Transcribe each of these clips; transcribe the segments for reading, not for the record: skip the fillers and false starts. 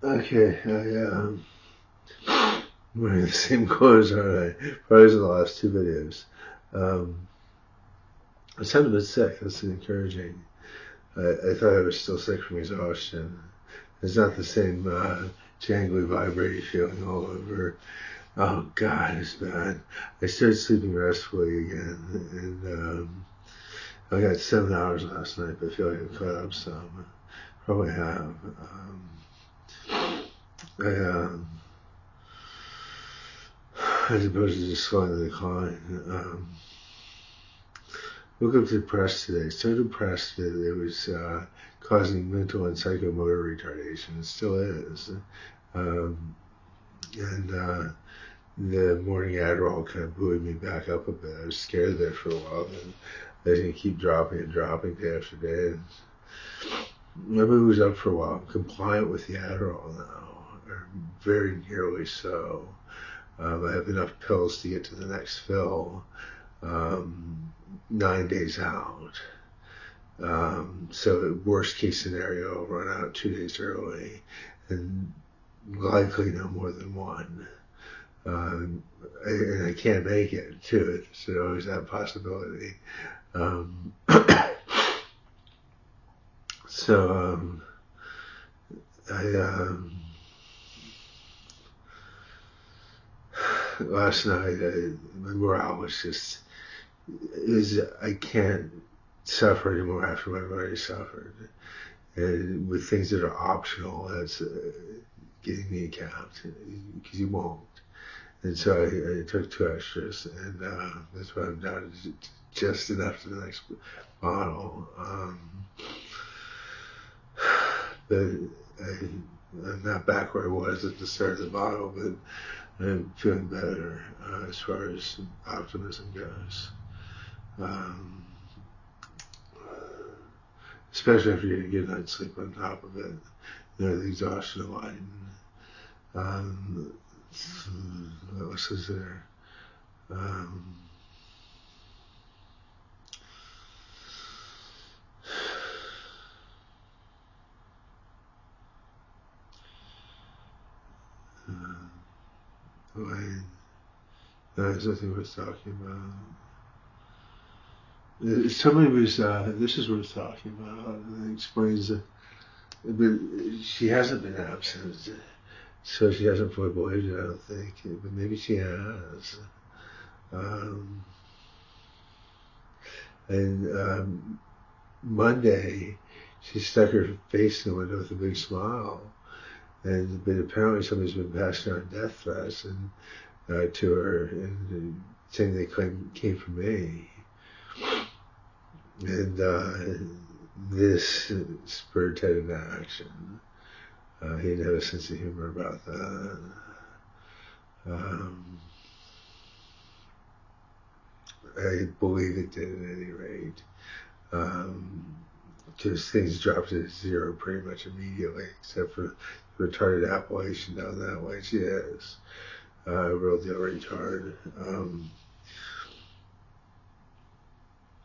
Okay, I'm wearing the same clothes, aren't I? Probably the last two videos. Um, I sound a bit sick. That's encouraging. I thought I was still sick from exhaustion. It's not the same jangly, vibrating feeling all over. Oh God, it's bad. I started sleeping restfully again, and I got 7 hours last night. But I feel like I caught up some. Probably have. I as opposed to just slowing the decline. Woke up depressed today. So depressed that it was causing mental and psychomotor retardation. It still is. Um, and the morning Adderall kind of buoyed me back up a bit. I was scared there for a while, and I was going to keep dropping and dropping day after day. And my mood was up for a while. I'm compliant with the Adderall now, or very nearly so. I have enough pills to get to the next fill 9 days out. So worst case scenario, I'll run out 2 days early, and likely no more than one. And I can't make it to it, so there's always that possibility. Um, so I last night my morale was just I can't suffer anymore after what I've already suffered. And with things that are optional, that's getting me a cab because you won't. And so I took two extras, and that's why I'm down to just enough to the next bottle. But I'm not back where I was at the start of the bottle, but I'm feeling better as far as optimism goes. Um, Especially after you get a good night's sleep on top of it. You know, the exhaustion of lighting. Um, what else is there? Um, Lighting. No, there's nothing worth talking about. Somebody was, this is worth talking about, and it explains that but she hasn't been absent, so she hasn't fully believed it, I don't think, but maybe she has. Um, and Monday, she stuck her face in the window with a big smile, but apparently somebody's been passing on death threats to her and saying they came from me. And this spurred Ted into action. He didn't have a sense of humor about that. Um, I believe it did at any rate. Because things dropped to zero pretty much immediately, except for the retarded Appalachian down that way. She is real deal retard.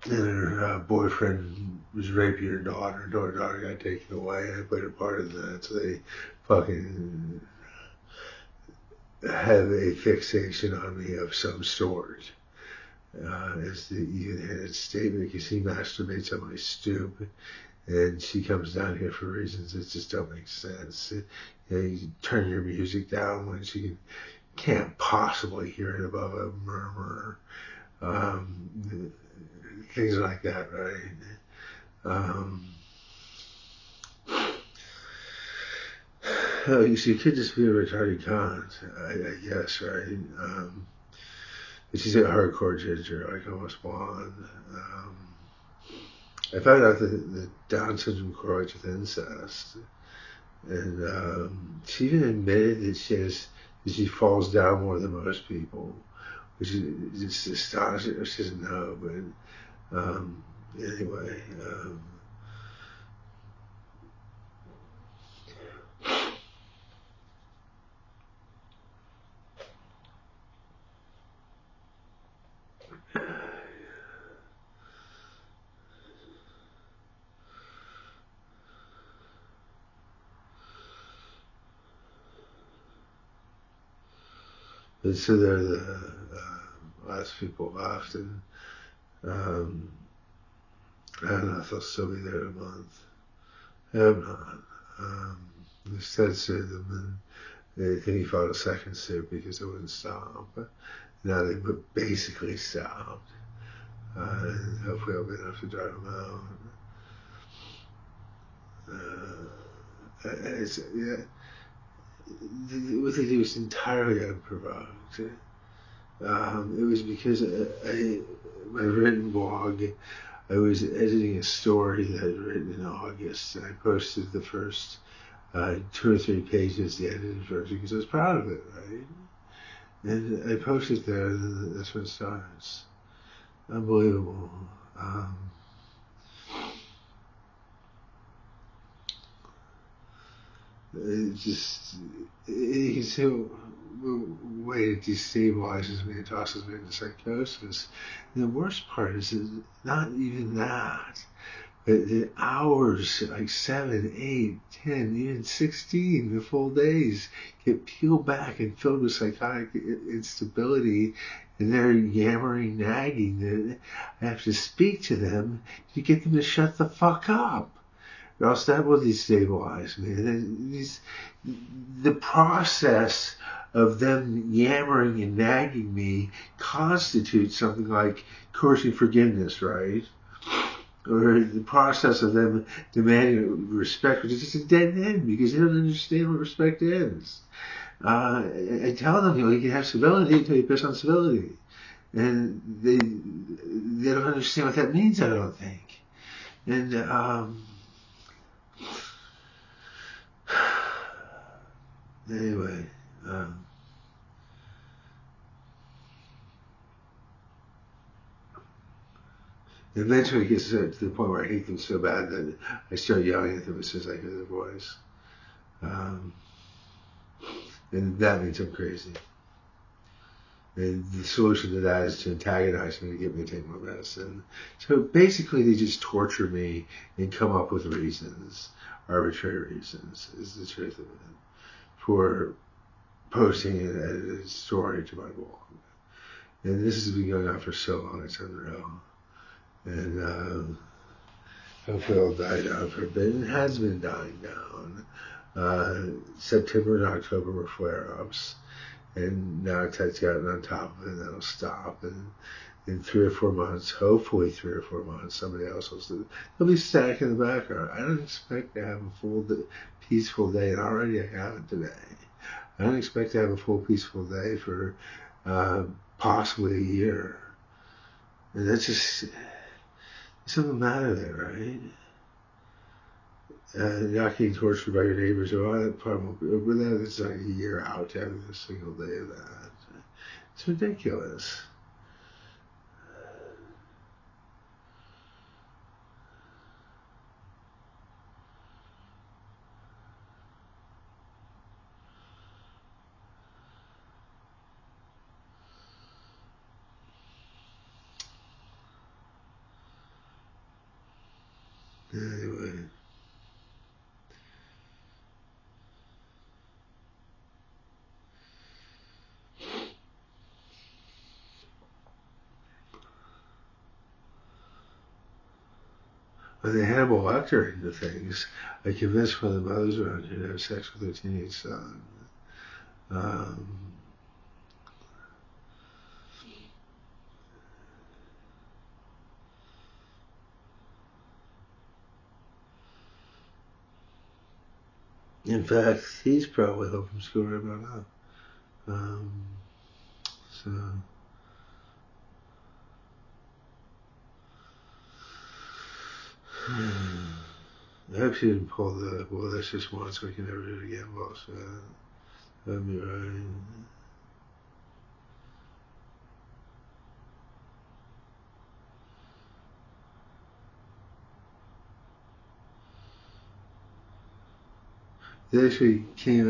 And her boyfriend was raping her daughter. Her daughter got taken away. I played a part in that, so they fucking have a fixation on me of some sort. As the even-handed statement, because he masturbates on my stoop, and she comes down here for reasons that just don't make sense. You turn your music down when she can't possibly hear it above a murmur. Things like that, right? Um, she could just be a retarded cunt, I guess, right? But she's a hardcore ginger, like almost blonde. I found out that Down syndrome correlates with incest, and she even admitted that she falls down more than most people, which is just astonishing. She doesn't know, but anyway. But so they're the last people left, and I don't know if I'll still be there in a month. I hope not. Instead sued them, and then he filed a second suit because they wouldn't stop. But now they basically stopped. And hopefully I'll be enough to drive them out. What they do is entirely unprovoked. It was because my written blog, I was editing a story that I'd written in August, and I posted the first 2 or 3 pages, the edited version, because I was proud of it, right? And I posted there, and that's when it starts. Unbelievable. You can see the way it destabilizes me and tosses me into psychosis. And the worst part is not even that, but the hours, like 7, 8, 10, even 16, the full days, get peeled back and filled with psychotic instability, and they're yammering, nagging that I have to speak to them to get them to shut the fuck up. Or else that will destabilize me. The process of them yammering and nagging me constitutes something like coercing forgiveness, right? Or the process of them demanding respect, which is just a dead end because they don't understand what respect is. I tell them, you can have civility until you piss on civility. And they don't understand what that means, I don't think. And, anyway, eventually it gets to the point where I hate them so bad that I start yelling at them as soon as I hear their voice. And that means I'm crazy. And the solution to that is to antagonize me to get me to take my medicine. So basically they just torture me and come up with reasons, arbitrary reasons, is the truth of it, for posting an edited story to my blog. And this has been going on for so long, it's unreal. And hopefully it'll die down for a bit. And it has been dying down. September and October were flare-ups. And now Ted's gotten on top of it, and that'll stop. And in 3 or 4 months, hopefully 3 or 4 months, somebody else will do. They'll be stacked in the background. I don't expect to have a full, peaceful day, and already I haven't today. I don't expect to have a full, peaceful day for possibly a year. And that's just, there's something matter there, right? Not getting tortured by your neighbors, that probably, it's like a year out having a single day of that. It's ridiculous. Anyway. When they Hannibal Lecter into things, I convinced one of the mothers around here to have sex with their teenage son. In fact, he's probably home from school right about now. So. I hope she didn't pull the, well, that's just once, we can never do it again, boss. That'd be right. He came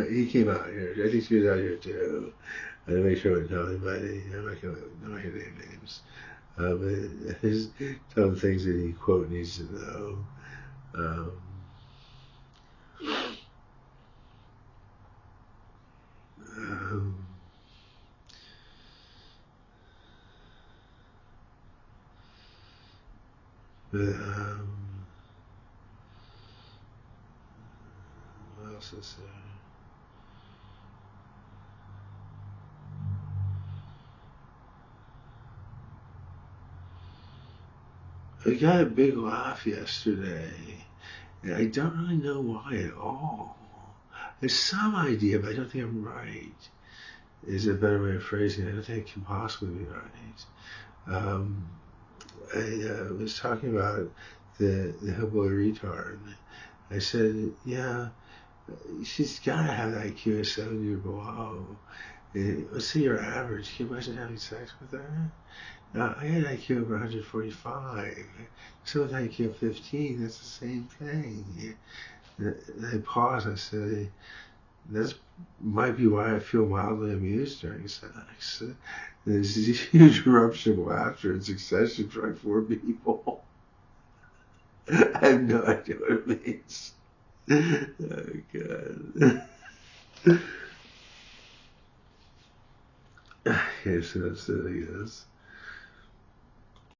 out here. I think she was out here too. I had to make sure I didn't tell anybody. I'm not going to name names. But there's some things that he, quote, needs to know. But, what else is there? I got a big laugh yesterday. And I don't really know why at all. There's some idea, but I don't think I'm right. Is a better way of phrasing it. I don't think it can possibly be right. I was talking about the hillbilly retard. I said, yeah, she's got to have an IQ of 70 or below. Let's say you're average. Can you imagine having sex with her? I had an IQ of 145. So with IQ of 15, that's the same thing. And I paused. I said, that might be why I feel mildly amused during sex. There's this huge eruption of laughter in succession for like 4 people. I have no idea what it means. Oh, God. Okay, so that's it, I guess.